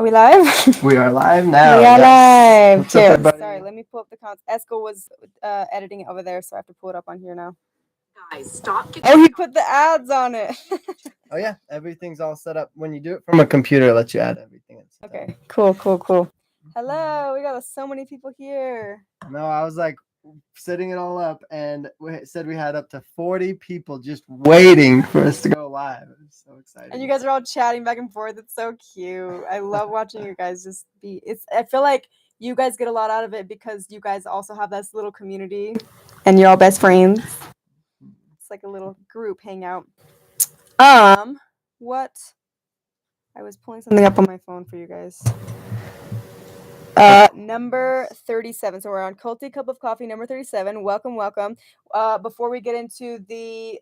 we live? We are live now. We are yes. live. What's up, Here, everybody? sorry, let me pull up the comments. Esco was editing it over there, so I have to pull it up on here now. Guys, stop. Oh, he put the ads on it. Oh yeah, everything's all set up. When you do it from a computer, it lets you add everything. Okay, cool. Hello, we got so many people here. No, I was like setting it all up, and we said we had up to 40 people just waiting for us to go live. It was so exciting. And you guys are all chatting back and forth. It's so cute. I love watching you guys just be. I feel like you guys get a lot out of it because you guys also have this little community, and you're all best friends. It's like a little group hangout. What? I was pulling something up on my phone for you guys. Number 37. So we're on Culty Cup of Coffee, number 37. Welcome. Before we get into the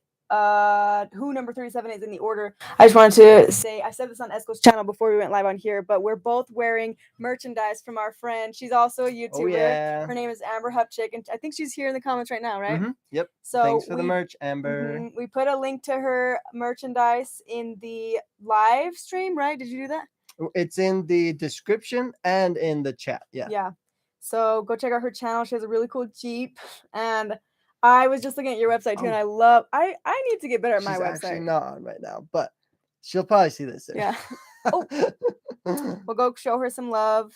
who number 37 is in the order, I just wanted to say, I said this on Esco's channel before we went live on here, but we're both wearing merchandise from our friend. She's also a YouTuber. Oh, yeah. Her name is Amber Hupchick, and I think she's here in the comments right now, right? Mm-hmm. Yep. So thanks for the merch, Amber. We put a link to her merchandise in the live stream, right? Did you do that? It's in the description and in the chat. Yeah. So go check out her channel. She has a really cool Jeep, and I was just looking at your website too, and I need to get better at my website. She's actually not on right now, but she'll probably see this soon. Yeah. We'll go show her some love.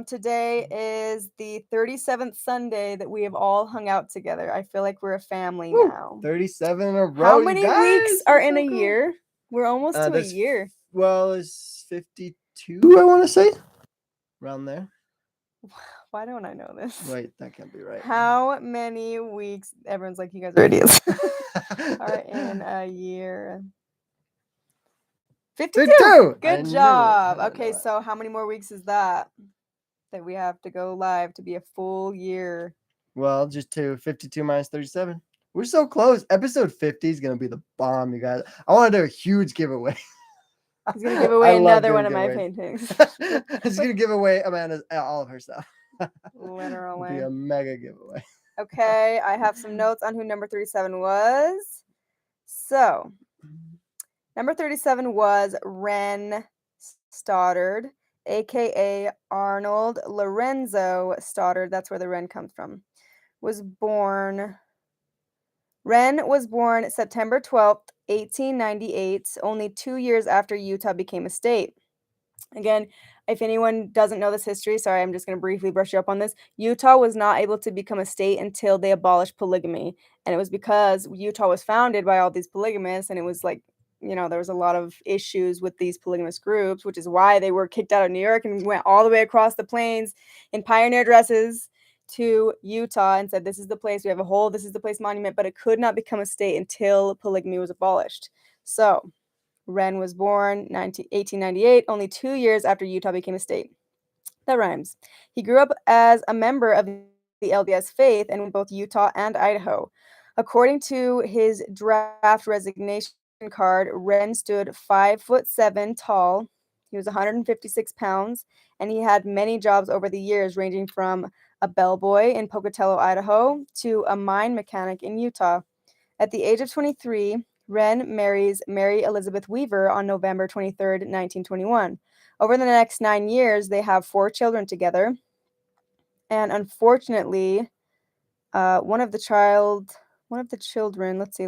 Today is the 37th Sunday that we have all hung out together. I feel like we're a family now. 37 in a row. How many weeks are in a year? We're almost to a year. Well, it's 52, I want to say. Around there. Why don't I know this? Wait, that can't be right. How many weeks? Everyone's like, you guys are idiots. Are in a year. 52. Good job. Okay, so how many more weeks is that we have to go live to be a full year? Well, just 52 minus 37. We're so close. Episode 50 is going to be the bomb, you guys. I want to do a huge giveaway. He's going to give away another one of my paintings. He's going to give away Amanda's all of her stuff. Literally. It'll be a mega giveaway. Okay, I have some notes on who number 37 was. So, number 37 was Ren Stoddard, a.k.a. Arnold Lorenzo Stoddard. That's where the Ren comes from. Ren was born September 12th, 1898, only 2 years after Utah became a state. Again, if anyone doesn't know this history, sorry, I'm just going to briefly brush you up on this. Utah was not able to become a state until they abolished polygamy. And it was because Utah was founded by all these polygamists, and it was like, there was a lot of issues with these polygamous groups, which is why they were kicked out of New York and went all the way across the plains in pioneer dresses to Utah and said, this is the place, we have this is the place monument, but it could not become a state until polygamy was abolished. So Ren was born 1898, only 2 years after Utah became a state. That rhymes. He grew up as a member of the LDS faith in both Utah and Idaho. According to his draft resignation card, Ren stood 5'7" tall. He was 156 pounds, and he had many jobs over the years, ranging from a bellboy in Pocatello, Idaho, to a mine mechanic in Utah. At the age of 23, Ren marries Mary Elizabeth Weaver on November 23rd, 1921. Over the next 9 years, they have 4 children together. And unfortunately, one of the children, let's see.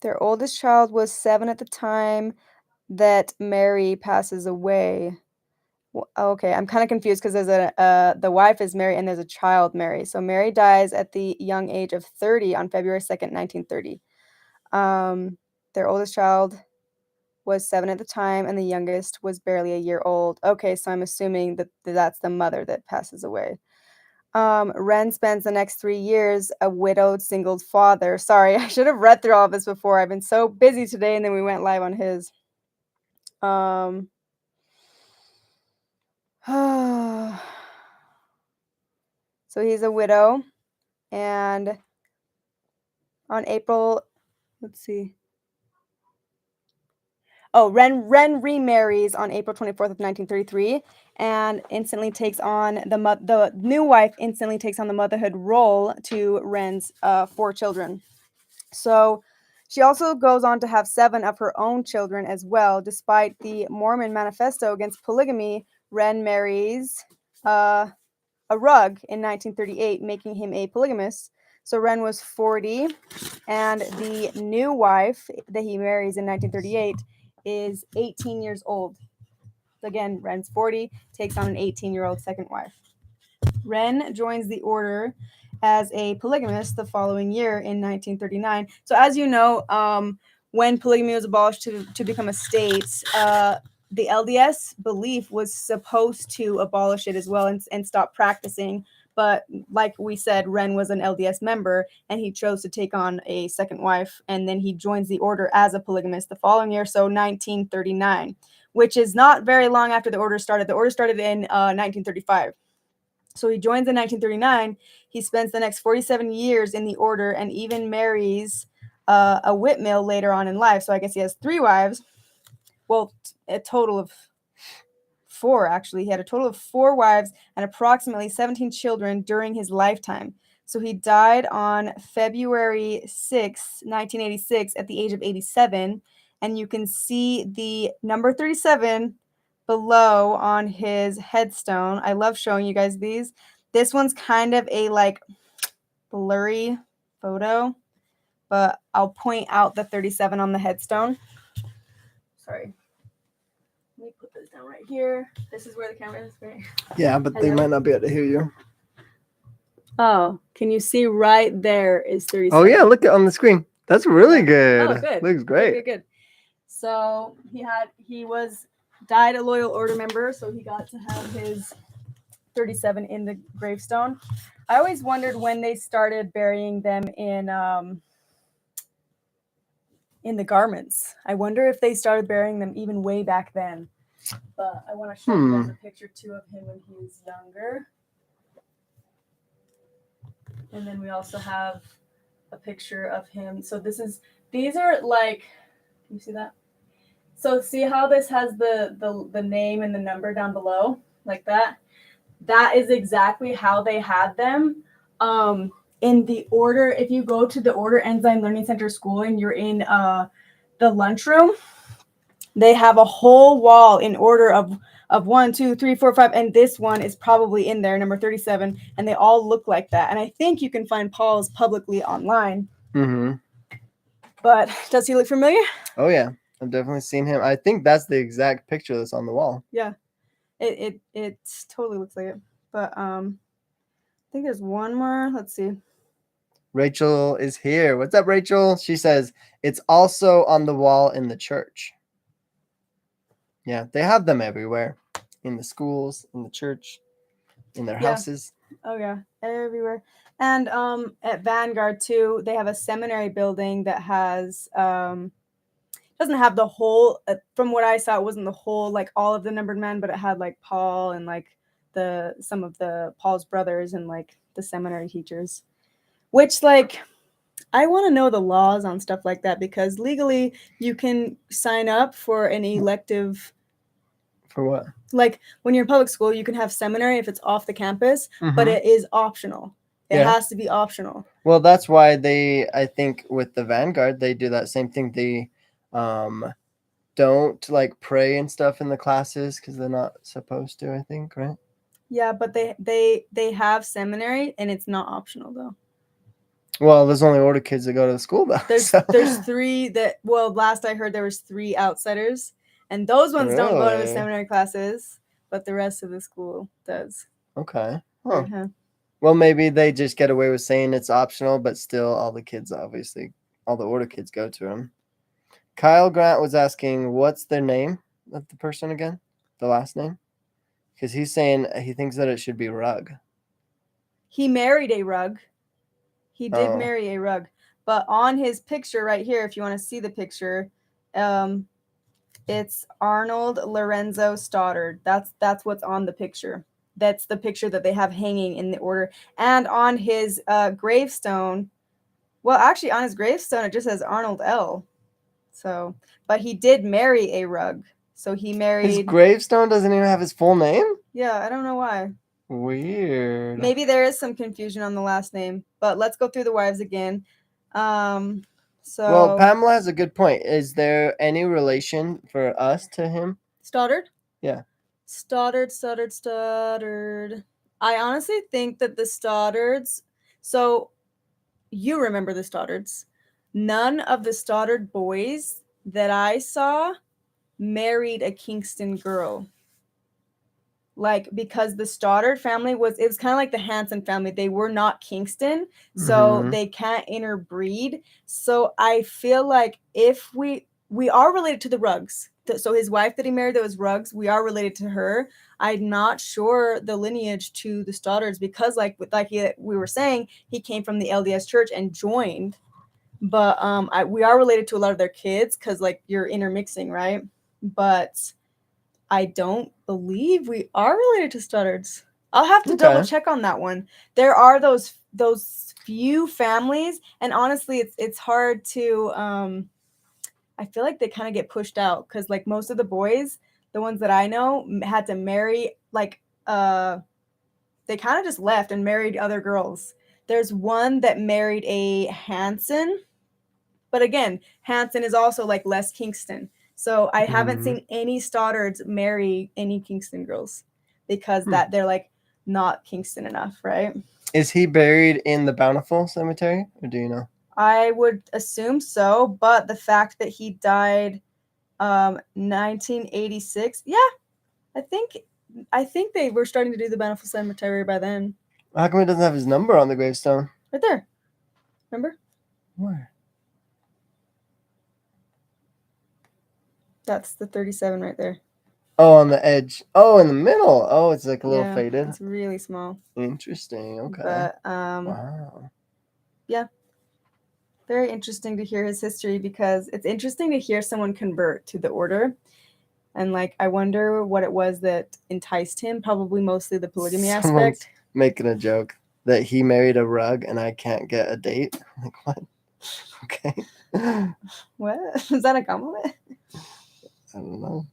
Their oldest child was 7 at the time that Mary passes away. Okay, I'm kind of confused because there's the wife is Mary and there's a child Mary. So Mary dies at the young age of 30 on February 2nd, 1930. Their oldest child was 7 at the time, and the youngest was barely a year old. Okay, so I'm assuming that that's the mother that passes away. Ren spends the next 3 years a widowed single father. Sorry, I should have read through all of this before. I've been so busy today, and then we went live on his. So he's a widow, and on April, let's see. Ren remarries on April 24th of 1933 and instantly takes on the new wife instantly takes on the motherhood role to Ren's 4 children. So she also goes on to have 7 of her own children as well. Despite the Mormon manifesto against polygamy, Ren marries a Rugg in 1938, making him a polygamist. So Ren was 40, and the new wife that he marries in 1938 is 18 years old. So again, Ren's 40, takes on an 18-year-old second wife. Ren joins the order as a polygamist the following year in 1939. So as you know, when polygamy was abolished to become a state, the LDS belief was supposed to abolish it as well and stop practicing. But like we said, Ren was an LDS member, and he chose to take on a second wife, and then he joins the order as a polygamist the following year, so 1939, which is not very long after the order started. The order started in 1935. So he joins in 1939. He spends the next 47 years in the order and even marries a Whitmill later on in life. So I guess he has 3 wives. Well, a total of 4, actually. He had a total of 4 wives and approximately 17 children during his lifetime. So he died on February 6, 1986, at the age of 87. And you can see the number 37 below on his headstone. I love showing you guys these. This one's kind of a like blurry photo, but I'll point out the 37 on the headstone. Sorry. Let me put this down right here. This is where the camera is. Right? Yeah, but they might not be able to hear you. Oh, can you see right there is 37? Oh yeah, look at on the screen. That's really good. Oh, good. Looks great. Good. So he died a loyal order member, so he got to have his 37 in the gravestone. I always wondered when they started burying them in the garments. I wonder if they started burying them even way back then. But I want to show you guys a picture too of him when he was younger. And then we also have a picture of him. So these are like, can you see that? So see how this has the name and the number down below, like that? That is exactly how they had them. In the order, if you go to the Order Ensign Learning Center School and you're in the lunchroom, they have a whole wall in order of 1, 2, 3, 4, 5, and this one is probably in there, number 37, and they all look like that. And I think you can find Paul's publicly online. Mm-hmm. But does he look familiar? Oh yeah, I've definitely seen him. I think that's the exact picture that's on the wall. Yeah, it totally looks like it. But I think there's one more. Let's see. Rachel is here. What's up, Rachel? She says it's also on the wall in the church. Yeah, they have them everywhere. In the schools, in the church, in their houses. Oh yeah, everywhere. And at Vanguard too, they have a seminary building that has doesn't have the whole from what I saw, it wasn't the whole like all of the numbered men, but it had like Paul and like some of the Paul's brothers and like the seminary teachers. Which like I want to know the laws on stuff like that, because legally you can sign up for an elective. For what? Like when you're in public school, you can have seminary if it's off the campus, but it is optional. It has to be optional. Well, that's why I think with the Vanguard, they do that same thing. They don't like pray and stuff in the classes because they're not supposed to, I think, right? Yeah, but they have seminary and it's not optional though. Well, there's only order kids that go to the school though. There's 3 that, well, last I heard there was 3 outsiders, and those ones don't go to the seminary classes, but the rest of the school does. Okay. Huh. Uh-huh. Well, maybe they just get away with saying it's optional, but still all the kids, obviously, all the order kids go to them. Kyle Grant was asking, what's their name of the person again? The last name? Because he's saying he thinks that it should be Rugg. He married a Rugg. He did marry a Rugg. But on his picture right here, if you want to see the picture, it's Arnold Lorenzo Stoddard. That's what's on the picture. That's the picture that they have hanging in the order. And on his gravestone, well, actually on his gravestone, it just says Arnold L. So, but he did marry a rug. So he His married. gravestone doesn't even have his full name? Yeah, I don't know why. Weird. Maybe there is some confusion on the last name, but let's go through the wives again. Well, So Pamela has a good point. Is there any relation for us to him? Stoddard? Yeah. Stoddard. I honestly think that the Stoddards, so you remember the Stoddards. None of the Stoddard boys that I saw married a Kingston girl. Like, because the Stoddard family it was kind of like the Hanson family. They were not Kingston, so they can't interbreed. So I feel like if we are related to the Ruggs. So his wife that he married that was Ruggs, we are related to her. I'm not sure the lineage to the Stoddards because we were saying, he came from the LDS church and joined. But we are related to a lot of their kids because like you're intermixing, right? But I don't believe we are related to Stoddards. I'll have to double check on that one. There are those few families, and honestly, it's hard to. I feel like they kind of get pushed out because like most of the boys, the ones that I know, had to marry like they kind of just left and married other girls. There's one that married a Hanson, but again, Hanson is also like less Kingston. So I haven't seen any Stoddards marry any Kingston girls because that they're like not Kingston enough, right? Is he buried in the Bountiful Cemetery, or do you know? I would assume so, but the fact that he died 1986, yeah, I think they were starting to do the Bountiful Cemetery by then. How come he doesn't have his number on the gravestone? Right there. Remember? Where? That's the 37 right there. Oh, on the edge. Oh, in the middle. Oh, it's like a little faded. It's really small. Interesting. Okay. But wow. Yeah. Very interesting to hear his history because it's interesting to hear someone convert to the order. And like I wonder what it was that enticed him, probably mostly the polygamy Someone's aspect. Making a joke that he married a rug and I can't get a date. Like what? Okay. What? Is that a compliment? I don't know.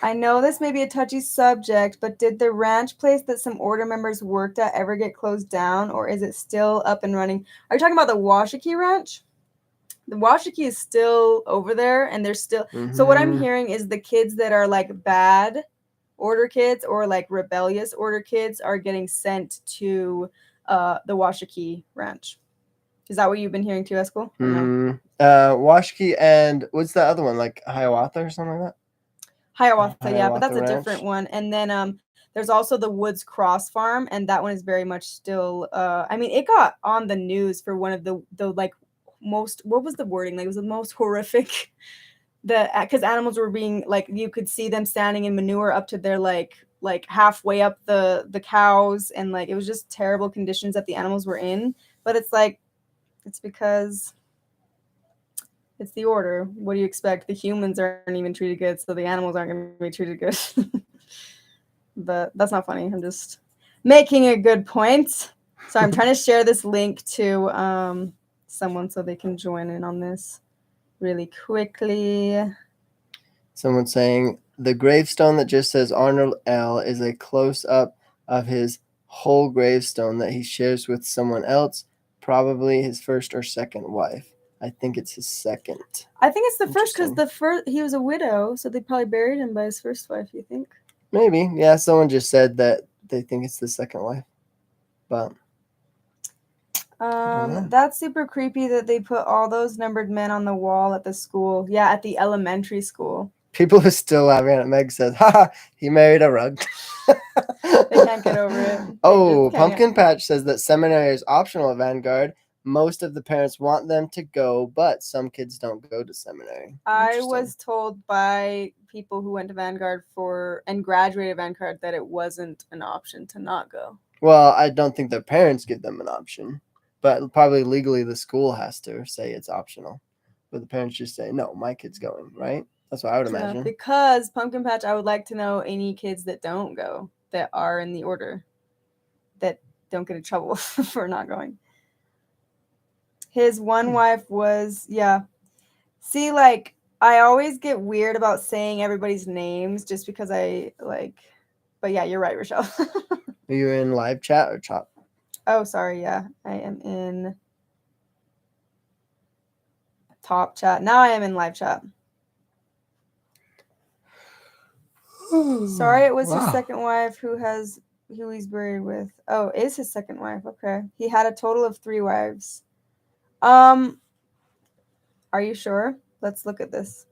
I know this may be a touchy subject, but did the ranch place that some order members worked at ever get closed down, or is it still up and running? Are you talking about the Washakie Ranch? The Washakie is still over there, and they're still. So what I'm hearing is the kids that are like bad order kids or like rebellious order kids are getting sent to the Washakie Ranch. Is that what you've been hearing too, Eskel? No? Washki and what's the other one? Like Hiawatha or something like that? Hiawatha, yeah, but that's Hiawatha a Ranch? different one. And then there's also the Woods Cross Farm, and that one is very much still. I mean, it got on the news for one of the like most. What was the wording? Like it was the most horrific. Because animals were being like you could see them standing in manure up to their like halfway up the cows, and like it was just terrible conditions that the animals were in. But it's like it's because it's the order. What do you expect? The humans aren't even treated good, so the animals aren't going to be treated good. But that's not funny. I'm just making a good point. So I'm trying to share this link to someone so they can join in on this really quickly. Someone saying the gravestone that just says Arnold L is a close-up of his whole gravestone that he shares with someone else, probably his first or second wife. I think it's his second. I think it's the first because he was a widow, so they probably buried him by his first wife. You think? Maybe, yeah. Someone just said that they think it's the second wife, but that's super creepy that they put all those numbered men on the wall at the school. Yeah, at the elementary school. People are still laughing at it. Meg says, "Ha! He married a rug." They can't get over it. Oh, Pumpkin Patch says that seminary is optional at Vanguard. Most of the parents want them to go, but some kids don't go to seminary. I was told by people who went to Vanguard and graduated Vanguard that it wasn't an option to not go. Well, I don't think their parents give them an option, but probably legally the school has to say it's optional. But the parents just say, no, my kid's going, right? That's what I would imagine. Because Pumpkin Patch, I would like to know any kids that don't go, that are in the order, that don't get in trouble for not going. His one wife was, yeah. See, like, I always get weird about saying everybody's names just because but yeah, you're right, Rochelle. Are you in live chat or chat? Oh, sorry. Yeah, I am in top chat. Now I am in live chat. Sorry, it was his second wife who he's buried with. Oh, it is his second wife. Okay. He had a total of 3 wives. Are you sure? Let's look at this.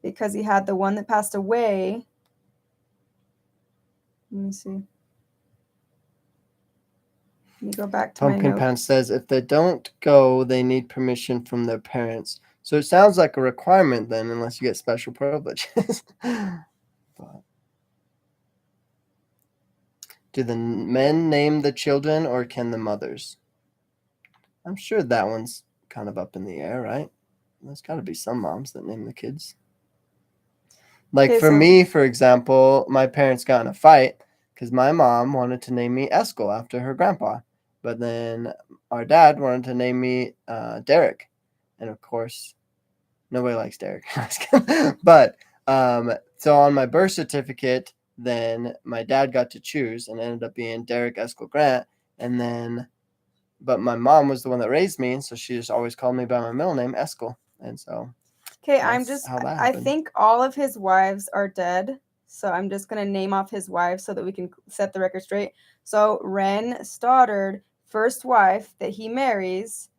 Because he had the one that passed away. Let me see. Let me go back to Pumpkin my Pan notes. says if they don't go, they need permission from their parents. So it sounds like a requirement then, unless you get special privileges. But do the men name the children or can the mothers? I'm sure that one's kind of up in the air, right? There's got to be some moms that name the kids. Like for me, for example, my parents got in a fight because my mom wanted to name me Eskel after her grandpa. But then our dad wanted to name me Derek. And of course, nobody likes Derek. But so on my birth certificate, then my dad got to choose and ended up being Derek Eskel Grant. And then, but my mom was the one that raised me. And so she just always called me by my middle name, Eskel. And so. Okay, I think all of his wives are dead. So I'm just going to name off his wives so that we can set the record straight. So Ren Stoddard, first wife that he marries,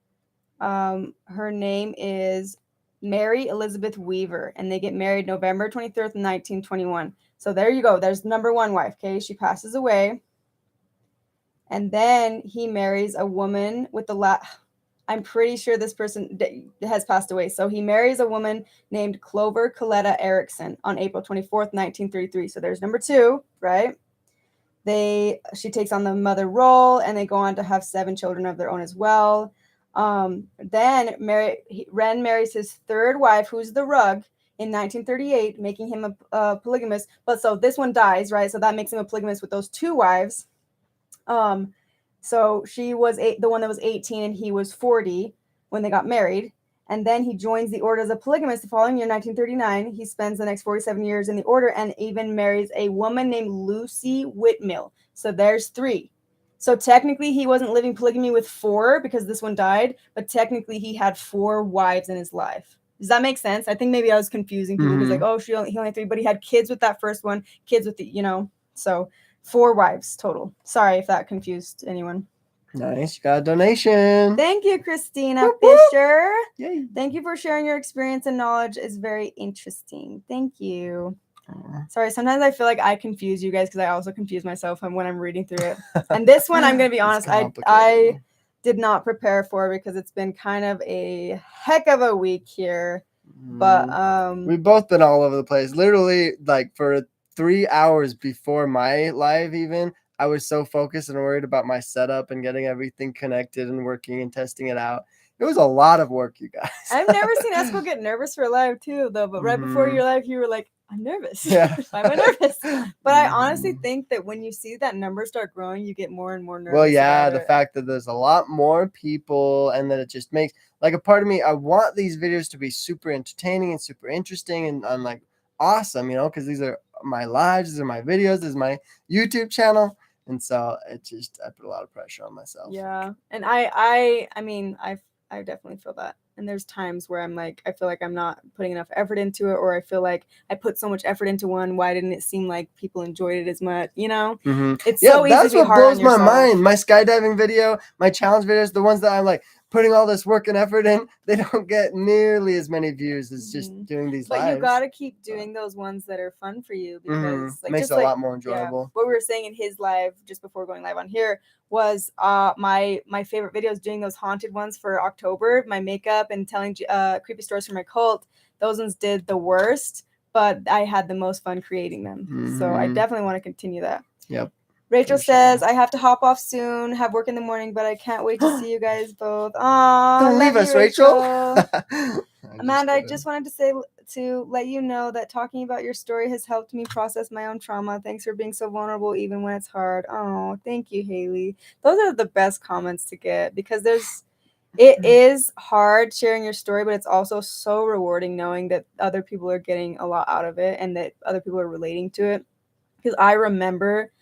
her name is Mary Elizabeth Weaver, and they get married November 23rd, 1921. So there you go. There's number 1 wife. Okay, she passes away. And then he marries a woman with I'm pretty sure this person has passed away. So he marries a woman named Clover Coletta Erickson on April 24th, 1933. So there's number 2, right? She takes on the mother role, and they go on to have 7 children of their own as well. Then Ren marries his 3rd wife, who's the Rug, in 1938, making him a polygamist. But so this one dies, right? So that makes him a polygamist with those 2 wives. So she was the one that was 18 and he was 40 when they got married. And then he joins the order as a polygamist the following year, 1939. He spends the next 47 years in the order and even marries a woman named Lucy Whitmill. So there's 3. So technically he wasn't living polygamy with 4 because this one died, but technically he had 4 wives in his life. Does that make sense? I think maybe I was confusing people because he only had 3, but he had kids with that first one, kids with so 4 wives total. Sorry if that confused anyone. Nice. You got a donation. Thank you, Christina Fisher. Yay. Thank you for sharing your experience and knowledge. It's very interesting. Thank you. Sorry, sometimes I feel like I confuse you guys because I also confuse myself when I'm reading through it. And this one, I'm going to be honest, I did not prepare for because it's been kind of a heck of a week here. But we've both been all over the place. Literally, like for 3 hours before my live even, I was so focused and worried about my setup and getting everything connected and working and testing it out. It was a lot of work, you guys. I've never seen Esco get nervous for a live too, though. But right before your live, you were like, I'm nervous. Yeah. Why am I nervous? But I honestly think that when you see that number start growing, you get more and more nervous. Well, yeah, the fact that there's a lot more people and that it just makes, like, a part of me, I want these videos to be super entertaining and super interesting and like awesome, because these are my lives, these are my videos, this is my YouTube channel. And so I put a lot of pressure on myself. Yeah. And I mean, I definitely feel that. And there's times where I'm like, I feel like I'm not putting enough effort into it, or I feel like I put so much effort into one. Why didn't it seem like people enjoyed it as much? It's so easy to be hard on yourself. That's what blows my mind. My skydiving video, my challenge videos, the ones that I'm like putting all this work and effort in, they don't get nearly as many views as just doing these lives. But you got to keep doing those ones that are fun for you because it makes it a lot more enjoyable. Yeah, what we were saying in his live just before going live on here was my favorite videos doing those haunted ones for October, my makeup and telling creepy stories from my cult. Those ones did the worst, but I had the most fun creating them. So I definitely want to continue that. Yep. Rachel says, I have to hop off soon, have work in the morning, but I can't wait to see you guys both. Aww, don't leave us, Rachel. Amanda, I just wanted to say to let you know that talking about your story has helped me process my own trauma. Thanks for being so vulnerable even when it's hard. Oh, thank you, Haley. Those are the best comments to get because It is hard sharing your story, but it's also so rewarding knowing that other people are getting a lot out of it and that other people are relating to it. Because I remember,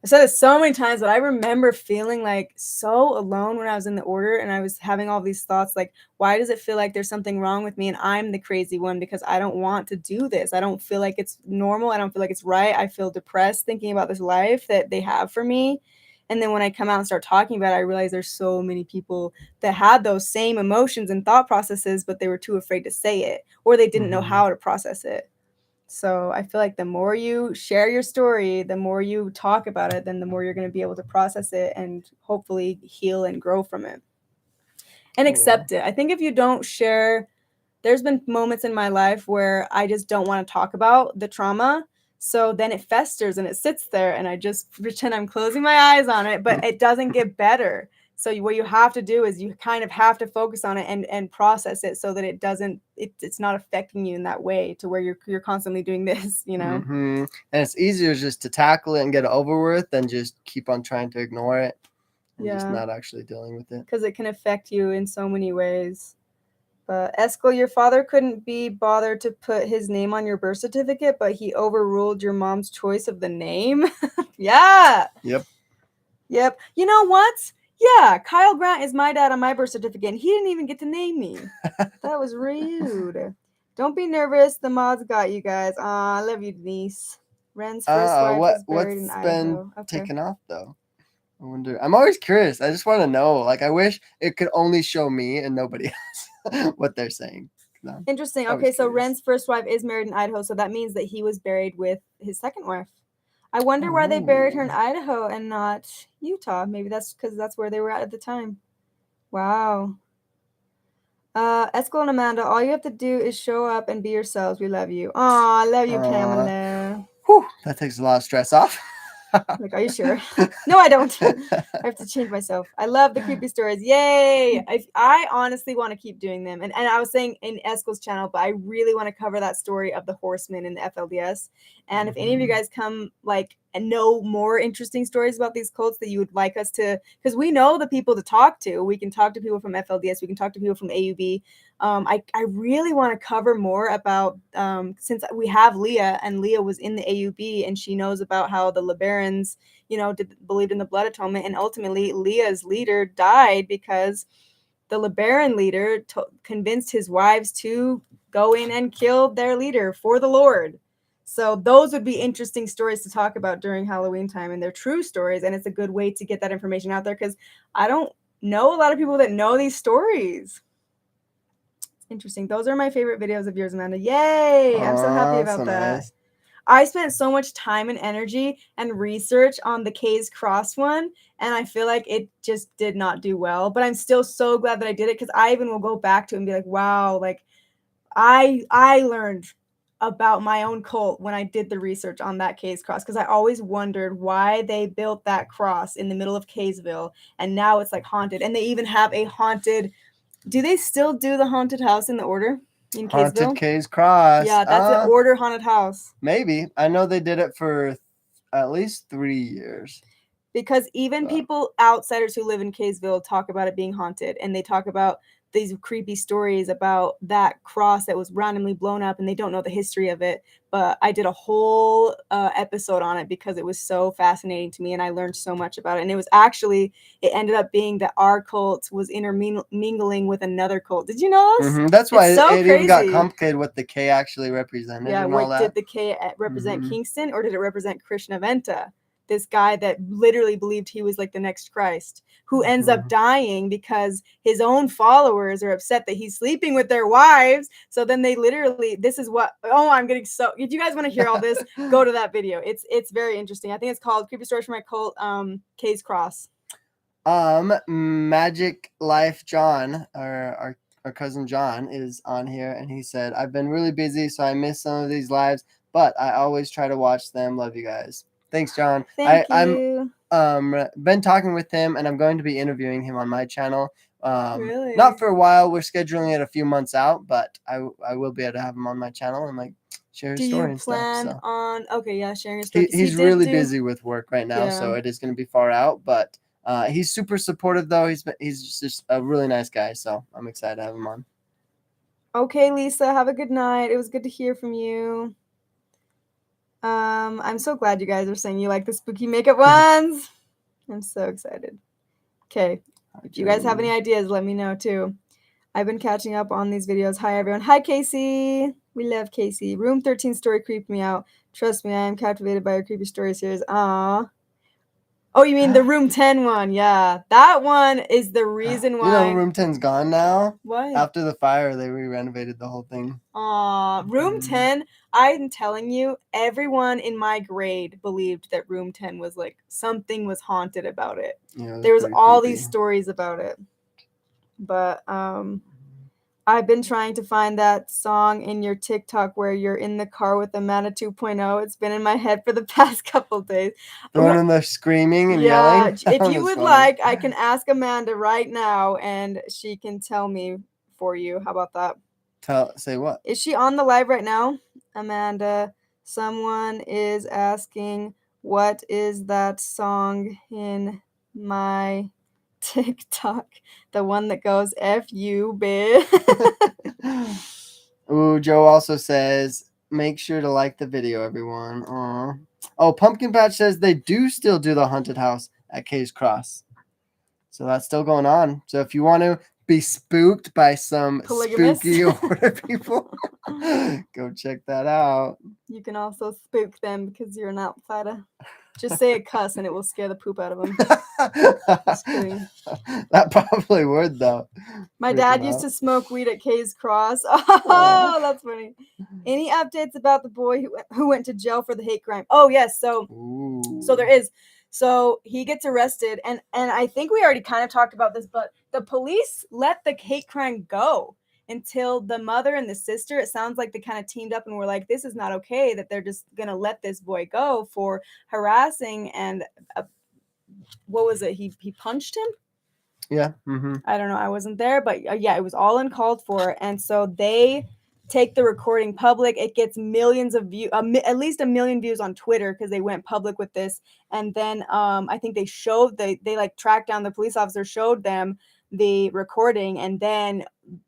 I said this so many times, but I remember feeling like so alone when I was in the order and I was having all these thoughts like, why does it feel like there's something wrong with me and I'm the crazy one because I don't want to do this? I don't feel like it's normal. I don't feel like it's right. I feel depressed thinking about this life that they have for me. And then when I come out and start talking about it, I realize there's so many people that had those same emotions and thought processes, but they were too afraid to say it or they didn't know how to process it. So I feel like the more you share your story, the more you talk about it, then the more you're going to be able to process it and hopefully heal and grow from it and accept it. I think if you don't share, there's been moments in my life where I just don't want to talk about the trauma. So then it festers and it sits there and I just pretend I'm closing my eyes on it, but it doesn't get better. So what you have to do is you kind of have to focus on it and process it so that it doesn't, it's not affecting you in that way to where you're constantly doing this, you know? And it's easier just to tackle it and get it over with than just keep on trying to ignore it and just not actually dealing with it. Because it can affect you in so many ways. But Eskel, your father couldn't be bothered to put his name on your birth certificate, but he overruled your mom's choice of the name. Yeah. Yep. You know what? Yeah, Kyle Grant is my dad on my birth certificate, and he didn't even get to name me. That was rude. Don't be nervous. The mods got you guys. I love you, Denise. Ren's first wife is buried in Idaho. What's been taken off, though? I wonder. I'm always curious. I just want to know. Like, I wish it could only show me and nobody else what they're saying. Interesting. Okay, so Ren's first wife is married in Idaho, so that means that he was buried with his second wife. I wonder why they buried her in Idaho and not Utah. Maybe that's because that's where they were at the time. Wow. Eskel and Amanda, all you have to do is show up and be yourselves. We love you. Aw, I love you, Pamela. Whew, that takes a lot of stress off. Like, are you sure? No, I don't. I have to change myself. I love the creepy stories. Yay! I honestly want to keep doing them. And I was saying in Eskel's channel, but I really want to cover that story of the horsemen in the FLDS. And if any of you guys come like and know more interesting stories about these cults that you would like us to, because we know the people to talk to. We can talk to people from FLDS. We can talk to people from AUB. I really want to cover more about, since we have Leah, and Leah was in the AUB, and she knows about how the LeBarons, you know, believed in the blood atonement, and ultimately Leah's leader died because the LeBaron leader convinced his wives to go in and kill their leader for the Lord. So those would be interesting stories to talk about during Halloween time, and they're true stories, and it's a good way to get that information out there because I don't know a lot of people that know these stories. Interesting. Those are my favorite videos of yours, Amanda. Yay! I'm so happy about that. Nice. I spent so much time and energy and research on the K's Cross one, and I feel like it just did not do well. But I'm still so glad that I did it because I even will go back to it and be like, wow, like I learned about my own cult when I did the research on that K's Cross because I always wondered why they built that cross in the middle of Kaysville, and now it's like haunted, and they even have a haunted. Do they still do the haunted house in the order in Kaysville? Haunted K's Cross. Yeah, that's an order haunted house. Maybe. I know they did it for at least 3 years. Because even people, outsiders who live in Kaysville, talk about it being haunted, and they talk about these creepy stories about that cross that was randomly blown up, and they don't know the history of it. But I did a whole episode on it because it was so fascinating to me, and I learned so much about it. And it was actually, it ended up being that our cult was intermingling with another cult. Did you know this? That's why it even got complicated what the K actually represented. Yeah, and all that. Did the K represent Kingston, or did it represent Krishnaventa? This guy that literally believed he was like the next Christ, who ends up dying because his own followers are upset that he's sleeping with their wives. So then they literally, this is what, I'm getting so, if you guys want to hear all this, go to that video. It's very interesting. I think it's called Creepy Stories from My Cult, K's Cross. Magic Life John, our cousin John, is on here, and he said, I've been really busy, so I missed some of these lives, but I always try to watch them. Love you guys. Thanks, John. Thank you. I'm been talking with him, and I'm going to be interviewing him on my channel. Really? Not for a while. We're scheduling it a few months out, but I will be able to have him on my channel and like share his story and stuff. Do you plan on? Okay, yeah, sharing his story. He's really busy with work right now, so it is going to be far out. But He's super supportive though. He's just a really nice guy, so I'm excited to have him on. Okay, Lisa, have a good night. It was good to hear from you. I'm so glad you guys are saying you like the spooky makeup ones. I'm so excited. Okay, if you guys have any ideas, let me know too. I've been catching up on these videos. Hi, everyone. Hi, Casey. We love Casey. Room 13 story creeped me out. Trust me, I am captivated by your creepy story series. Aww. Oh, you mean the Room 10 one? Yeah, that one is the reason why. You know, Room 10's gone now. What? After the fire, they re-renovated the whole thing. Room 10, I'm telling you, everyone in my grade believed that Room 10 was like, something was haunted about it. Yeah, there was all creepy. these stories about it. But I've been trying to find that song in your TikTok where you're in the car with Amanda 2.0. It's been in my head for the past couple days. The one when they're screaming and yelling? If you would like, I can ask Amanda right now and she can tell me for you. How about that? Say what? Is she on the live right now? Amanda, someone is asking, what is that song in my TikTok? The one that goes, F you, bitch. Ooh, Joe also says, make sure to like the video, everyone. Aww. Oh, Pumpkin Patch says they do still do the haunted house at Kay's Cross. So that's still going on. So if you want to be spooked by some spooky order people, go check that out. You can also spook them because you're an outsider. Just say a cuss and it will scare the poop out of them. Just kidding. That probably would, though. My dad used to smoke weed at Kay's Cross. Oh, that's funny. Any updates about the boy who went to jail for the hate crime? Oh, yes. So there is. So he gets arrested, and I think we already kind of talked about this, but the police let the hate crime go until the mother and the sister, it sounds like they kind of teamed up and were like, this is not okay that they're just going to let this boy go for harassing and what was it? He punched him? Yeah. Mm-hmm. I don't know. I wasn't there, but yeah, it was all uncalled for. And so they take the recording public. It gets millions of views, at least 1 million views on Twitter because they went public with this. And then I think they showed, they like tracked down the police officer, showed them the recording. And then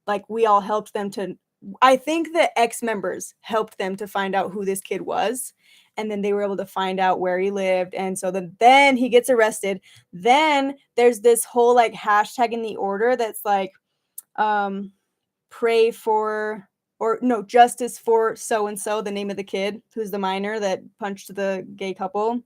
like we all helped them to, I think the ex-members helped them to find out who this kid was. And then they were able to find out where he lived. And so then he gets arrested. Then there's this whole like hashtag in the order that's like, pray for, or no, justice for so-and-so, the name of the kid who's the minor that punched the gay couple.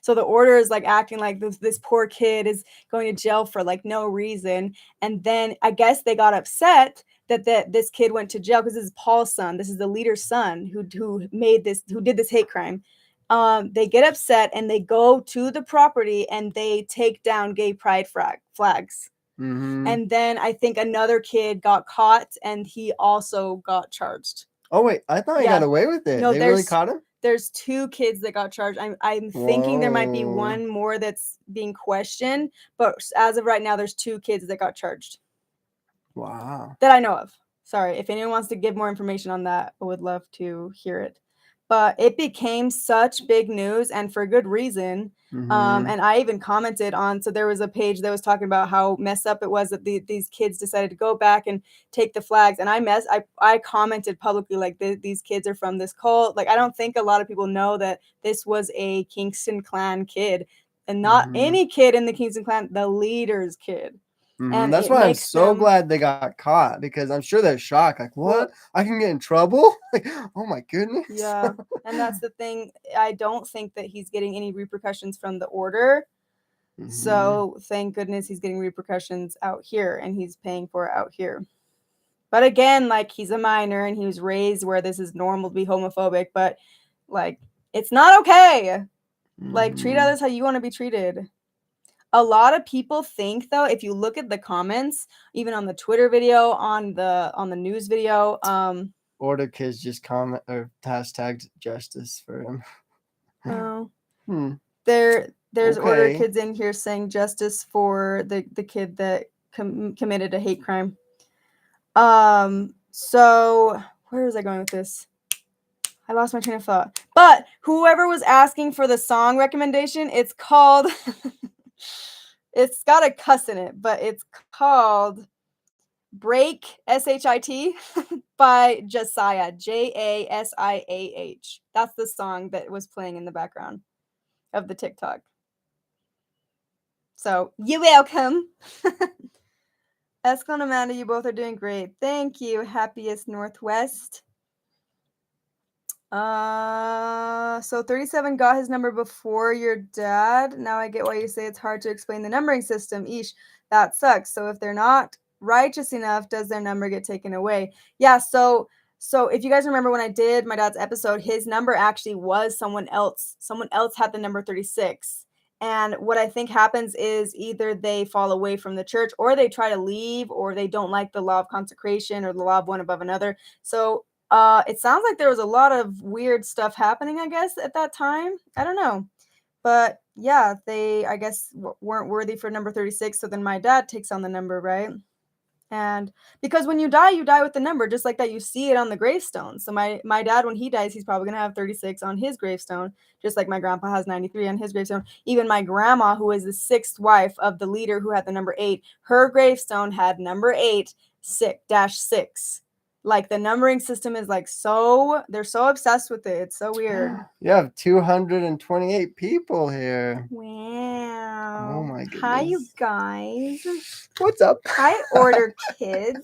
So the order is like acting like this poor kid is going to jail for like no reason. And then I guess they got upset that this kid went to jail because this is Paul's son. This is the leader's son who did this hate crime. They get upset and they go to the property and they take down gay pride flags. Mm-hmm. And then I think another kid got caught and he also got charged. Oh wait, I thought he got away with it. No, they really caught him? There's 2 kids that got charged. I'm thinking there might be one more that's being questioned, but as of right now, there's 2 kids that got charged. Wow. That I know of. Sorry, if anyone wants to give more information on that, I would love to hear it. But it became such big news and for good reason. Mm-hmm. And I even commented on, so there was a page that was talking about how messed up it was that these kids decided to go back and take the flags. And I commented publicly like these kids are from this cult. Like I don't think a lot of people know that this was a Kingston Clan kid and not any kid in the Kingston Clan, the leader's kid. And that's why I'm so glad they got caught because I'm sure they're shocked. Like, what? I can get in trouble? Like, oh my goodness. Yeah. And that's the thing. I don't think that he's getting any repercussions from the order. Mm-hmm. So thank goodness he's getting repercussions out here and he's paying for it out here. But again, like he's a minor and he was raised where this is normal to be homophobic, but like it's not okay. Mm-hmm. Like treat others how you want to be treated. A lot of people think though, if you look at the comments, even on the Twitter video, on the news video, Order kids just comment or hashtagged justice for him. Oh. There's okay. Order kids in here saying justice for the kid that committed a hate crime. So where was I going with this? I lost my train of thought. But whoever was asking for the song recommendation, it's called It's got a cuss in it, but it's called Break, S-H-I-T, by Jasiah, Jasiah. That's the song that was playing in the background of the TikTok. So, you're welcome. Esco and Amanda, you both are doing great. Thank you. Happiest Northwest. So 37 got his number before your dad. Now I get why you say it's hard to explain the numbering system. Eesh, that sucks. So if they're not righteous enough, does their number get taken away? Yeah, so if you guys remember when I did my dad's episode, his number actually was someone else. Someone else had the number 36. And what I think happens is either they fall away from the church or they try to leave or they don't like the law of consecration or the law of one above another. So it sounds like there was a lot of weird stuff happening, I guess, at that time. I don't know. But yeah, they, I guess, weren't worthy for number 36. So then my dad takes on the number, right? And because when you die with the number, just like that, you see it on the gravestone. So my dad, when he dies, he's probably going to have 36 on his gravestone, just like my grandpa has 93 on his gravestone. Even my grandma, who is the sixth wife of the leader who had the number 8, her gravestone had number 8, 6-6. Like the numbering system is like they're so obsessed with it. It's so weird. You have 228 people here. Wow. Oh my goodness. Hi, you guys. What's up? Hi, Order kids,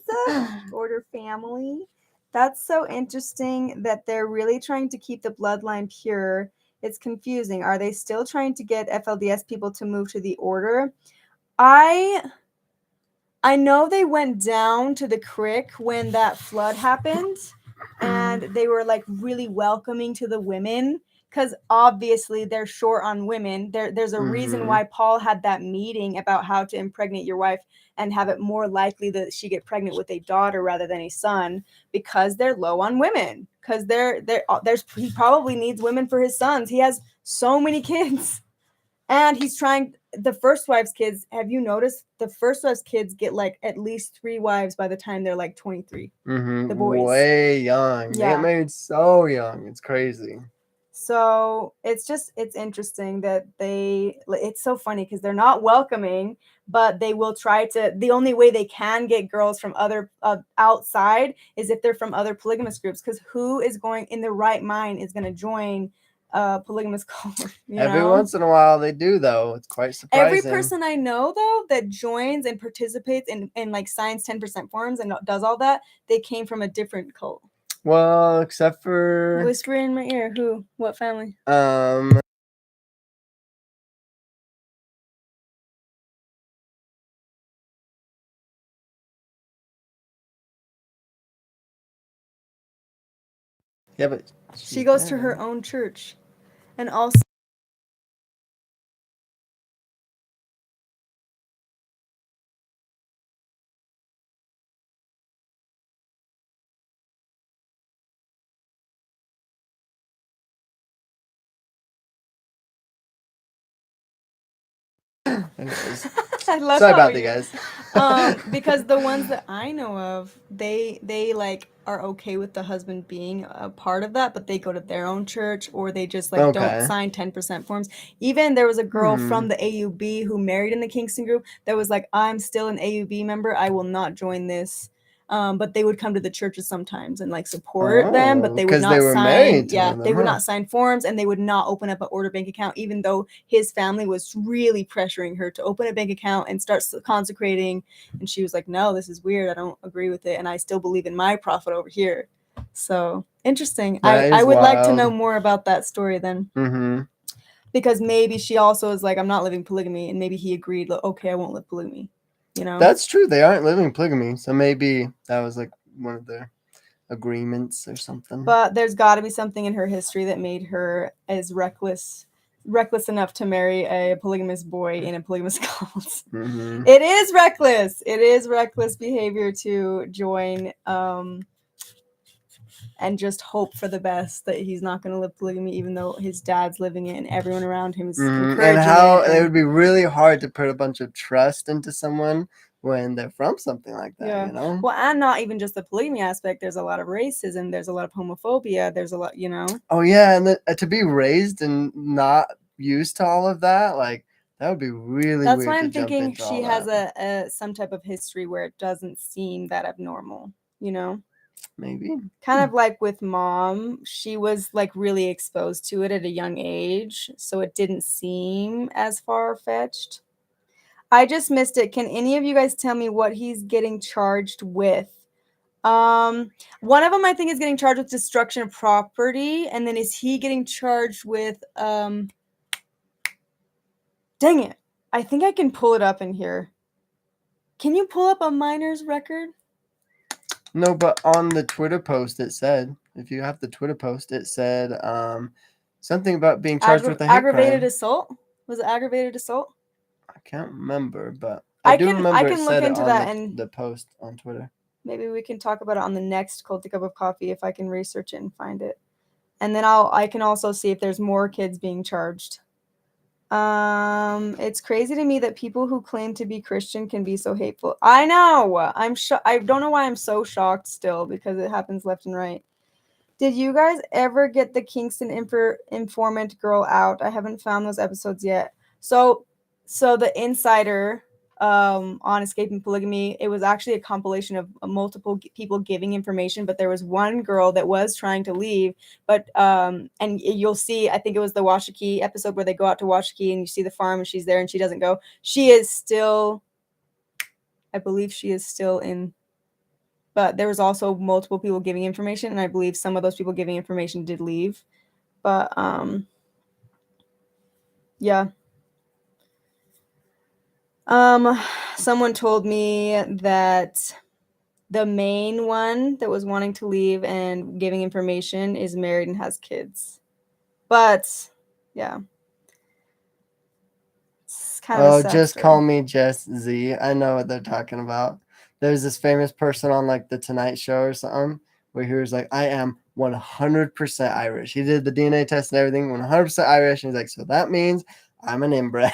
Order family. That's so interesting that they're really trying to keep the bloodline pure. It's confusing. Are they still trying to get FLDS people to move to the order? I know they went down to the creek when that flood happened, and they were like really welcoming to the women because obviously they're short on women. There's a reason why Paul had that meeting about how to impregnate your wife and have it more likely that she get pregnant with a daughter rather than a son, because they're low on women. Because he probably needs women for his sons. He has so many kids. And he's trying the first wife's kids. Have you noticed the first wife's kids get like at least 3 wives by the time they're like 23? The boys. Way young. Yeah. They get married so young. It's crazy. So it's interesting that it's so funny because they're not welcoming, but they will try to. The only way they can get girls from other outside is if they're from other polygamous groups. Because who is going in their right mind is going to join polygamous cult? Every once in a while they do, though. It's quite surprising. Every person I know, though, that joins and participates and like signs 10% forms and does all that, they came from a different cult. Well, except for whisper in my ear. Who? What family? Yeah, but she goes to her own church, and also. I love Sorry about that, guys. Because the ones that I know of, they like are okay with the husband being a part of that, but they go to their own church or they just like don't sign 10% forms. Even there was a girl from the AUB who married in the Kingston group that was like, I'm still an AUB member. I will not join this. But they would come to the churches sometimes and like support them, but they would not sign. They would not sign forms, and they would not open up an order bank account, even though his family was really pressuring her to open a bank account and start consecrating. And she was like, "No, this is weird. I don't agree with it, and I still believe in my prophet over here." So interesting. I would like to know more about that story then. Because maybe she also is like, I'm not living polygamy, and maybe he agreed, like, okay, I won't live polygamy. That's true. They aren't living polygamy, so maybe that was like one of their agreements or something. But there's got to be something in her history that made her as reckless enough to marry a polygamous boy in a polygamous cult. It is reckless. It is reckless behavior to join and just hope for the best that he's not going to live polygamy, even though his dad's living it and everyone around him is encouraging it. It would be really hard to put a bunch of trust into someone when they're from something like that, Well, and not even just the polygamy aspect. There's a lot of racism. There's a lot of homophobia. There's a lot, Oh, yeah, and to be raised and not used to all of that, like, That would be really That's weird why to I'm jump thinking into she all has that. a some type of history where it doesn't seem that abnormal, you know? Maybe. Kind of like with mom, she was like really exposed to it at a young age, so it didn't seem as far-fetched. I just missed it. Can any of you guys tell me what he's getting charged with? One of them I think is getting charged with destruction of property, and then is he getting charged with dang it. I think I can pull it up in here. Can you pull up a minor's record? No, but on the Twitter post it said, if you have the Twitter post, it said something about being charged with a hate Aggravated crime. assault? Was it aggravated assault? I can't remember, but I I do remember it can look said it into on that, and the post on Twitter. maybe we can talk about it on the next Culty Cup of Coffee if I can research it and find it. And then I can also see if there's more kids being charged. It's crazy to me that people who claim to be Christian can be so hateful. I know. I don't know why I'm so shocked still, because it happens left and right. Did you guys ever get the Kingston informant girl out? I haven't found those episodes yet. So the Insider on escaping polygamy, it was actually a compilation of multiple people giving information, but there was one girl that was trying to leave, but and you'll see, I think it was the Washakie episode where they go out to Washakie and you see the farm and she's there and she doesn't go. She is still, I believe she is still in, but there was also multiple people giving information, and I believe some of those people giving information did leave. But yeah. Someone told me that the main one that was wanting to leave and giving information is married and has kids. But yeah. It's kind of a sad Just story. call me Jess Z. I know what they're talking about. There's this famous person on like the Tonight Show or something where he was like, I am 100% Irish. He did the DNA test and everything, 100% Irish. And he's like, so that means I'm an inbred.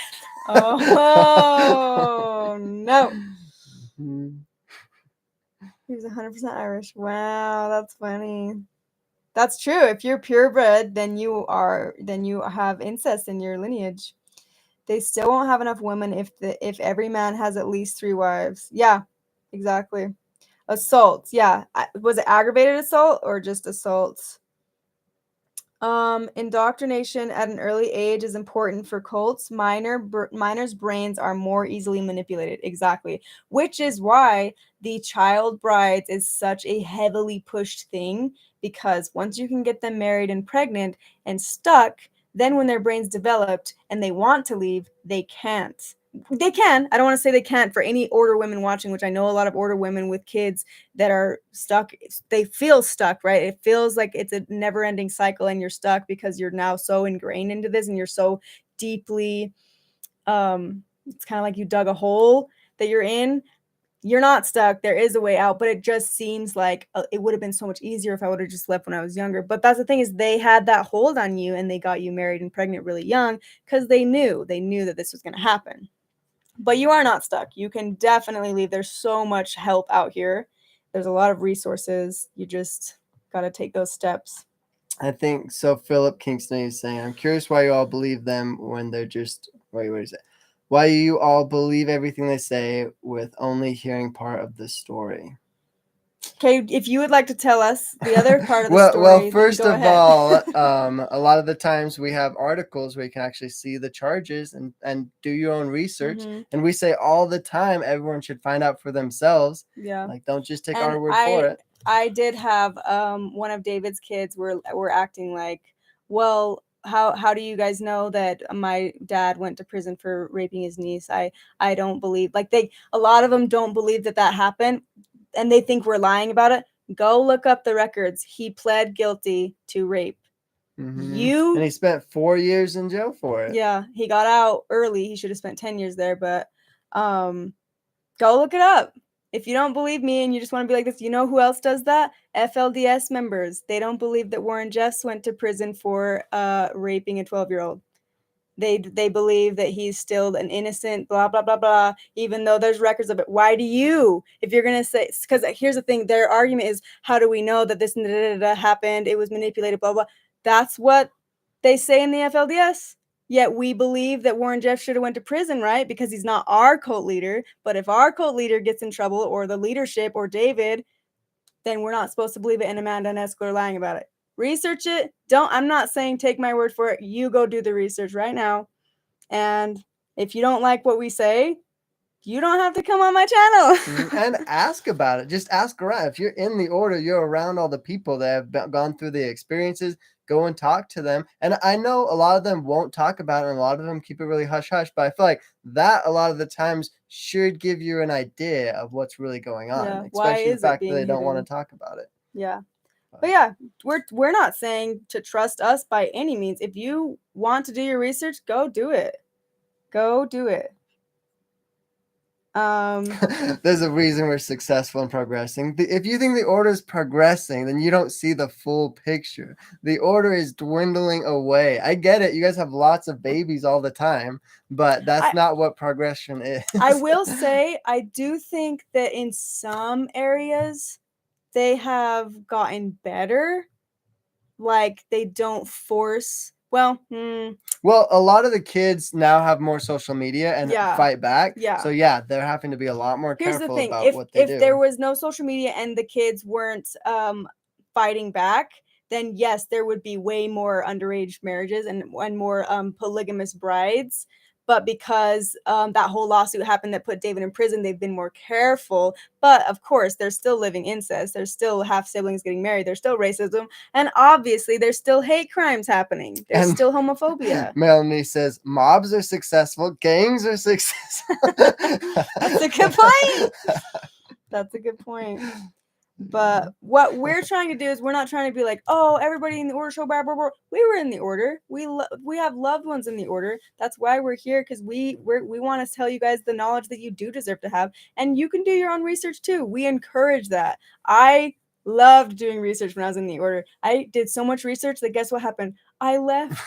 Oh, no. Mhm. He was 100% Irish. Wow, that's funny. That's true. If you're purebred, then you have incest in your lineage. They still won't have enough women if every man has at least 3 wives. Yeah, exactly. Assault. Yeah. Was it aggravated assault or just assault? Indoctrination at an early age is important for cults. Minors' brains are more easily manipulated. Exactly. Which is why the child brides is such a heavily pushed thing, because once you can get them married and pregnant and stuck, then when their brains developed and they want to leave, they can't. They can. I don't want to say they can't for any order women watching, which I know a lot of order women with kids that are stuck. They feel stuck, right? It feels like it's a never-ending cycle and you're stuck because you're now so ingrained into this and you're so deeply it's kind of like you dug a hole that you're in. You're not stuck. There is a way out, but it just seems like it would have been so much easier if I would have just left when I was younger. But that's the thing, is they had that hold on you and they got you married and pregnant really young because they knew that this was going to happen. But you are not stuck. You can definitely leave. There's so much help out here. There's a lot of resources. You just got to take those steps. I think so. Philip Kingston is saying, I'm curious why you all believe them when they're just, wait, what is it? Why you all believe everything they say with only hearing part of the story. Okay, if you would like to tell us the other part of the well, story, first then go of ahead. all, a lot of the times we have articles where you can actually see the charges and do your own research. Mhm. And we say all the time, everyone should find out for themselves. Yeah. Like, don't just take And our word for it. I did have one of David's kids were acting like, well, how do you guys know that my dad went to prison for raping his niece? I don't believe, like, a lot of them don't believe that happened, and they think we're lying about it. Go look up the records. He pled guilty to rape. Mm-hmm. And he spent 4 years in jail for it. Yeah, he got out early. He should have spent 10 years there, but go look it up. If you don't believe me and you just want to be like this, you know who else does that? FLDS members. They don't believe that Warren Jeffs went to prison for raping a 12-year-old. They believe that he's still an innocent, blah, blah, blah, blah, even though there's records of it. Why do you, if you're going to say, because here's the thing, their argument is, how do we know that this happened? It was manipulated, blah, blah. That's what they say in the FLDS. Yet we believe that Warren Jeff should have went to prison, right? Because he's not our cult leader. But if our cult leader gets in trouble, or the leadership, or David, then we're not supposed to believe it, and Amanda and Esker are lying about it. Research it. I'm not saying take my word for it. You go do the research right now. And if you don't like what we say, you don't have to come on my channel. And ask about it. Just ask around. If you're in the order, you're around all the people that have gone through the experiences. Go and talk to them. And I know a lot of them won't talk about it, and a lot of them keep it really hush hush. But I feel like that a lot of the times should give you an idea of what's really going on. Yeah. Why Especially the is it fact that being they don't want hidden? to talk about it. Yeah. But yeah, we're not saying to trust us by any means. If you want to do your research, go do it. Go do it. There's a reason we're successful and progressing. If you think the order is progressing, then you don't see the full picture. The order is dwindling away. I get it. You guys have lots of babies all the time, but that's not what progression is. I will say, I do think that in some areas they have gotten better. Like, they don't force. Well, a lot of the kids now have more social media and fight back. Yeah. So yeah, they're having to be a lot more careful about what they do. If there was no social media and the kids weren't fighting back, then yes, there would be way more underage marriages and more polygamous brides. But because that whole lawsuit happened that put David in prison, they've been more careful. But of course, there's still living incest. There's still half siblings getting married. There's still racism. And obviously, there's still hate crimes happening. There's still homophobia. Melanie says, mobs are successful. Gangs are successful. That's a good point. That's a good point. But what we're trying to do is we're not trying to be like, oh, everybody in the order show, blah, blah, blah. We were in the order. We have loved ones in the order. That's why we're here, because we want to tell you guys the knowledge that you do deserve to have. And you can do your own research too. We encourage that. I loved doing research when I was in the order. I did so much research that guess what happened? I left.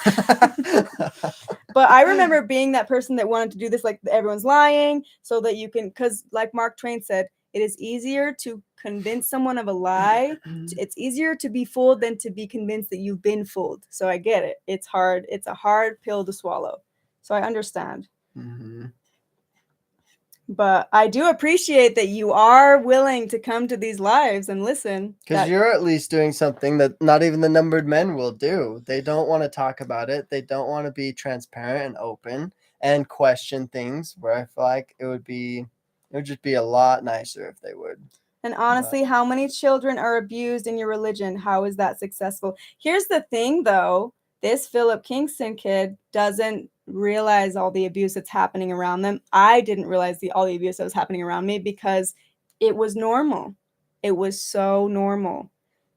But I remember being that person that wanted to do this, like everyone's lying, so that you can, because like Mark Twain said, it is easier to convince someone of a lie. It's easier to be fooled than to be convinced that you've been fooled. So I get it. It's hard. It's a hard pill to swallow. So I understand. Mm-hmm. But I do appreciate that you are willing to come to these lives and listen. Because you're at least doing something that not even the numbered men will do. They don't want to talk about it. They don't want to be transparent and open and question things, where I feel like it would just be a lot nicer if they would. And honestly, how many children are abused in your religion? How is that successful? Here's the thing, though. This Philip Kingston kid doesn't realize all the abuse that's happening around them. I didn't realize all the abuse that was happening around me because it was normal. It was so normal.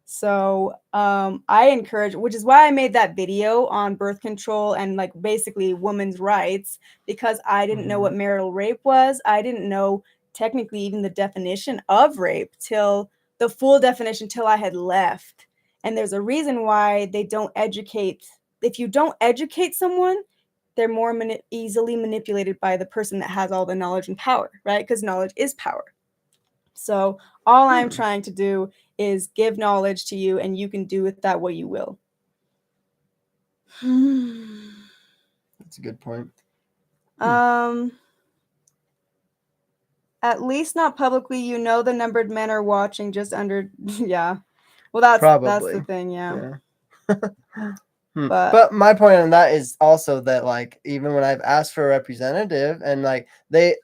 So I encourage, which is why I made that video on birth control and like basically women's rights, because I didn't know what marital rape was. I didn't know technically even the definition of rape till the full definition till I had left. And there's a reason why they don't educate. If you don't educate someone, they're more easily manipulated by the person that has all the knowledge and power, right? Because knowledge is power. So all I'm trying to do is give knowledge to you, and you can do with that what you will. That's a good point. At least not publicly. You know the numbered men are watching just under. Yeah. Well, that's the thing. Yeah. But my point on that is also that, like, even when I've asked for a representative and like they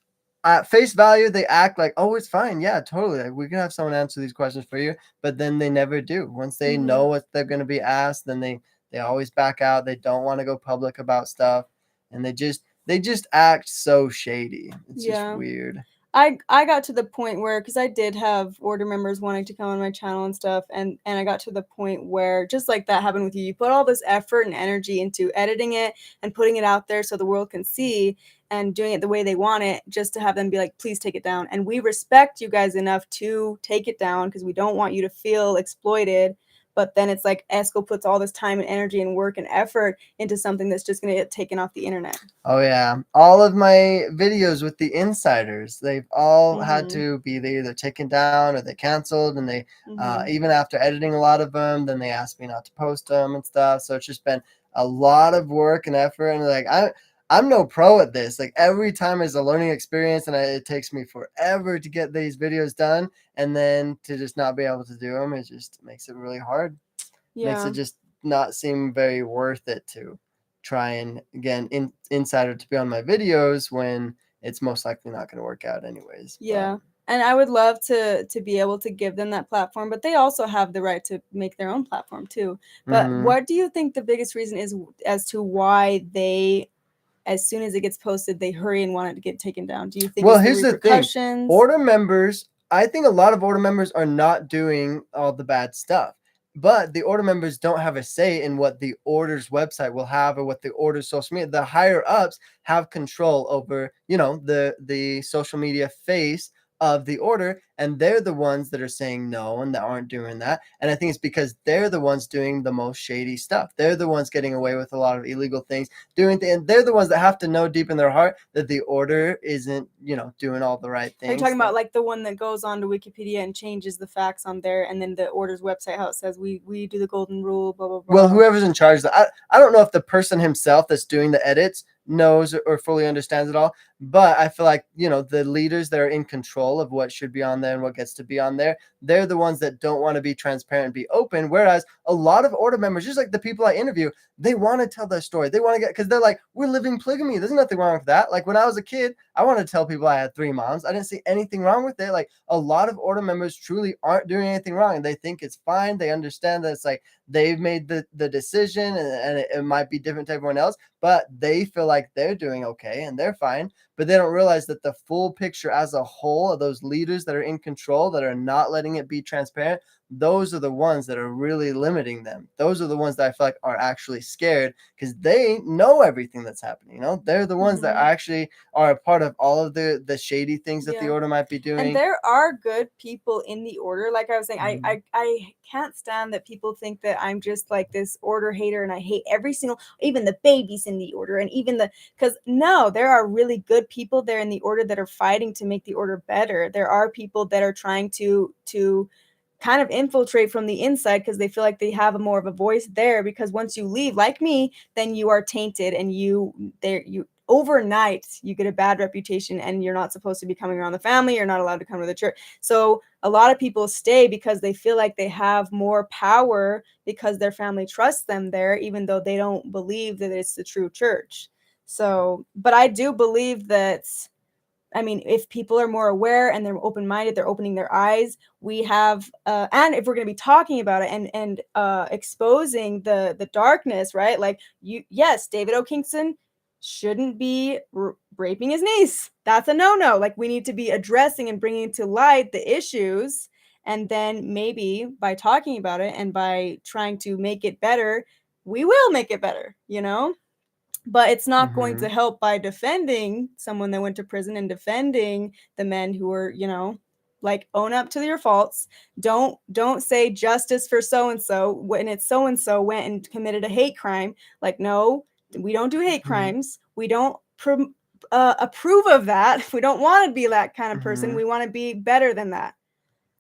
at face value they act like, oh, it's fine, yeah, totally, like, we can have someone answer these questions for you, but then they never do. Once they know what they're going to be asked, then they always back out. They don't want to go public about stuff, and they just act so shady. It's just weird. I got to the point where, because I did have order members wanting to come on my channel and stuff, and I got to the point where, just like that happened with you, you put all this effort and energy into editing it and putting it out there so the world can see, and doing it the way they want it, just to have them be like, please take it down. And we respect you guys enough to take it down because we don't want you to feel exploited. But then it's like Esco puts all this time and energy and work and effort into something that's just going to get taken off the internet. Oh, yeah. All of my videos with the insiders, they've all had to be either taken down or they canceled. And they, even after editing a lot of them, then they asked me not to post them and stuff. So it's just been a lot of work and effort, and like I'm no pro at this. Like every time is a learning experience, and it takes me forever to get these videos done, and then to just not be able to do them, it just makes it really hard. Makes it just not seem very worth it to try and again insider to be on my videos when it's most likely not going to work out anyways. Yeah. And I would love to be able to give them that platform, but they also have the right to make their own platform too. But what do you think the biggest reason is as to why they, as soon as it gets posted, they hurry and want it to get taken down? Do you think it's here's the repercussions? The thing. Order members, I think a lot of order members are not doing all the bad stuff. But the order members don't have a say in what the order's website will have or what the order's social media. The higher ups have control over, the social media face of the order, and they're the ones that are saying no and that aren't doing that. And I think it's because they're the ones doing the most shady stuff. They're the ones getting away with a lot of illegal things, and they're the ones that have to know deep in their heart that the order isn't, doing all the right things. Are you talking about like the one that goes on to Wikipedia and changes the facts on there, and then the order's website, how it says we do the golden rule, blah blah blah? Well, whoever's in charge of that, I don't know if the person himself that's doing the edits knows or fully understands it all, but I feel like the leaders that are in control of what should be on there and what gets to be on there, they're the ones that don't want to be transparent and be open, whereas a lot of order members, just like the people I interview, they want to tell their story. They want to because they're like, we're living polygamy, there's nothing wrong with that. Like when I was a kid, I wanted to tell people I had 3 moms. I didn't see anything wrong with it. Like a lot of order members truly aren't doing anything wrong, and they think it's fine. They understand that it's like they've made the decision, and it might be different to everyone else, but they feel like they're doing okay and they're fine. But they don't realize that the full picture as a whole of those leaders that are in control, that are not letting it be transparent, those are the ones that are really limiting them. Those are the ones that I feel like are actually scared because they know everything that's happening. They're the ones that actually are a part of all of the shady things that the order might be doing. And there are good people in the order. Like I was saying, I can't stand that people think that I'm just like this order hater and I hate every single, even the babies in the order, and even because no, there are really good people there in the order that are fighting to make the order better. There are people that are trying to kind of infiltrate from the inside because they feel like they have more of a voice there, because once you leave, like me, then you are tainted, and you overnight you get a bad reputation, and you're not supposed to be coming around the family. You're not allowed to come to the church. So a lot of people stay because they feel like they have more power because their family trusts them there, even though they don't believe that it's the true church. So, but I do believe that, I mean, if people are more aware and they're open-minded, they're opening their eyes, we have, and if we're going to be talking about it and exposing the darkness, right? Like yes, David O. Kingston shouldn't be raping his niece. That's a no-no. Like we need to be addressing and bringing to light the issues. And then maybe by talking about it and by trying to make it better, we will make it better, But it's not going to help by defending someone that went to prison and defending the men who were, like, own up to your faults. Don't say justice for so-and-so when it's so-and-so went and committed a hate crime. Like, no, we don't do hate crimes. We don't approve of that. We don't want to be that kind of person. We want to be better than that.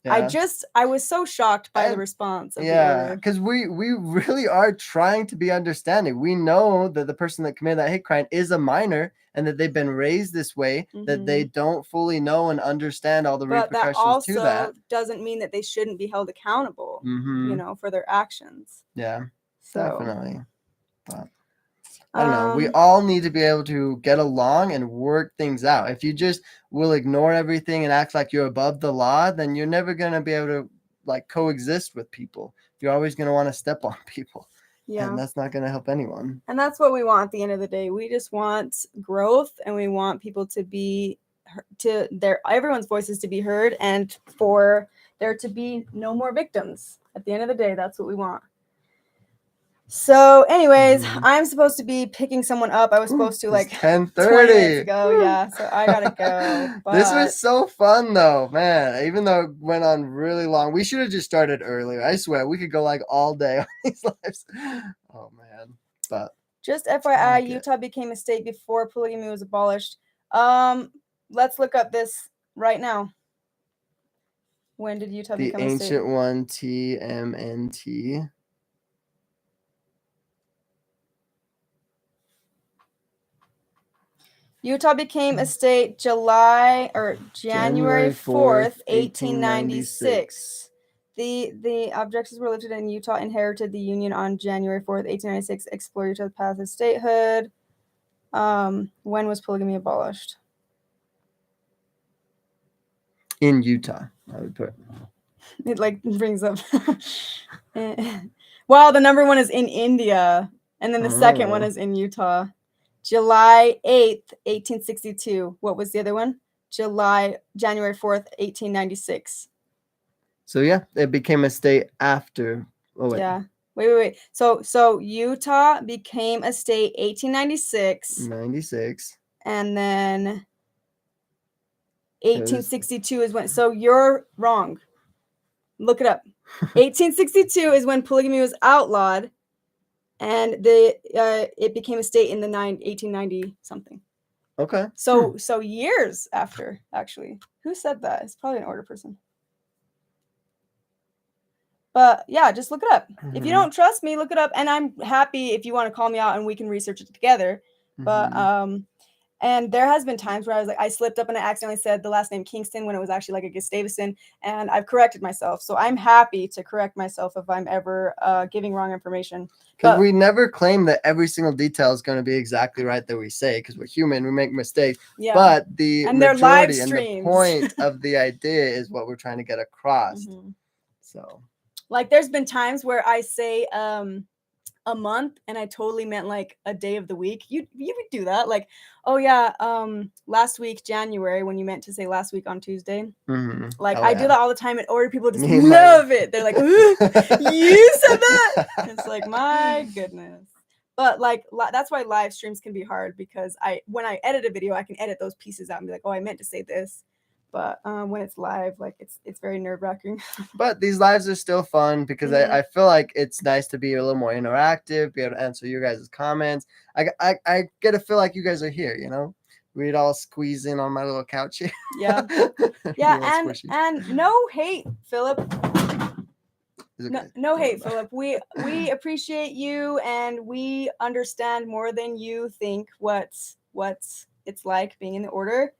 Yeah. I was so shocked by the response of the order. Because we really are trying to be understanding. We know that the person that committed that hate crime is a minor and that they've been raised this way, that they don't fully know and understand all the repercussions to that. But that also doesn't mean that they shouldn't be held accountable, for their actions. Yeah, definitely. But I don't know. We all need to be able to get along and work things out. If you just will ignore everything and act like you're above the law, then you're never going to be able to like coexist with people. You're always going to want to step on people. Yeah. And that's not going to help anyone. And that's what we want at the end of the day. We just want growth, and we want people to be everyone's voices to be heard, and for there to be no more victims. At the end of the day, that's what we want. So anyways, I'm supposed to be picking someone up. I was supposed to like 10:30 20 minutes ago. Yeah, so I gotta go. But this was so fun though, man. Even though it went on really long, we should have just started earlier. I swear we could go like all day on these lives. Oh man. But just FYI, Utah became a state before polygamy was abolished. Let's look up this right now. When did Utah become a state? The ancient one, TMNT. Utah became a state January 4th, 1896. The objectives were lifted and Utah inherited the Union on January 4th, 1896. Explore Utah's path to statehood. When was polygamy abolished? In Utah, I would put. It like brings up. Well, the number one is in India, and then the second one is in Utah. January 8th, 1862. What was the other one? January 4th, 1896. So yeah, it became a state after. Oh wait. Yeah. Wait. So Utah became a state 1896. 96. And then 1862 is when. So you're wrong. Look it up. 1862 is when polygamy was outlawed, and it became a state in the 1890 something. Okay. So years after, actually. Who said that? It's probably an order person. But yeah, just look it up. Mm-hmm. If you don't trust me, look it up. And I'm happy if you want to call me out and we can research it together. Mm-hmm. But and there has been times where I slipped up and I accidentally said the last name Kingston when it was actually like a Gustavson, and I've corrected myself. So I'm happy to correct myself if I'm ever giving wrong information. Because we never claim that every single detail is going to be exactly right that we say, because we're human, we make mistakes. Yeah. But the majority and the point of the idea is what we're trying to get across. Mm-hmm. So, like, there's been times where I say a month and I totally meant like a day of the week. You would do that, like, oh yeah, last week January, when you meant to say last week on Tuesday. Mm-hmm. Like, I do that all the time, and order people just love it. They're like, you said that. It's like, my goodness. But like, that's why live streams can be hard, because when I edit a video, I can edit those pieces out and be like, oh, I meant to say this. But when it's live, like, it's very nerve-wracking. But these lives are still fun, because I feel like it's nice to be a little more interactive, be able to answer your guys' comments. I get to feel like you guys are here, you know? We'd all squeeze in on my little couch here. Yeah. Yeah, and no hate, Philip. No hate, Philip. We appreciate you, and we understand more than you think what's it's like being in the order.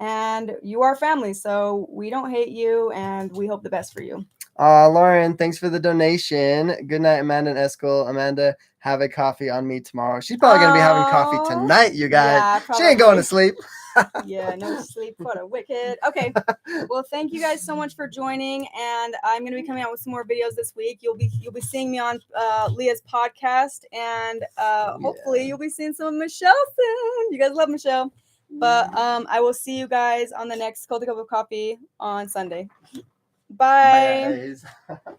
And you are family, so we don't hate you, and we hope the best for you. Lauren, thanks for the donation. Good night, Amanda and Eskel. Amanda, have a coffee on me tomorrow. She's probably going to be having coffee tonight, you guys. Yeah, she ain't going to sleep. Yeah, no sleep for the wicked. Okay, well, thank you guys so much for joining, and I'm going to be coming out with some more videos this week. You'll be seeing me on Leah's podcast, and hopefully you'll be seeing some of Michelle soon. You guys love Michelle. But I will see you guys on the next Culty Cup of Coffee on Sunday. Bye. Bye.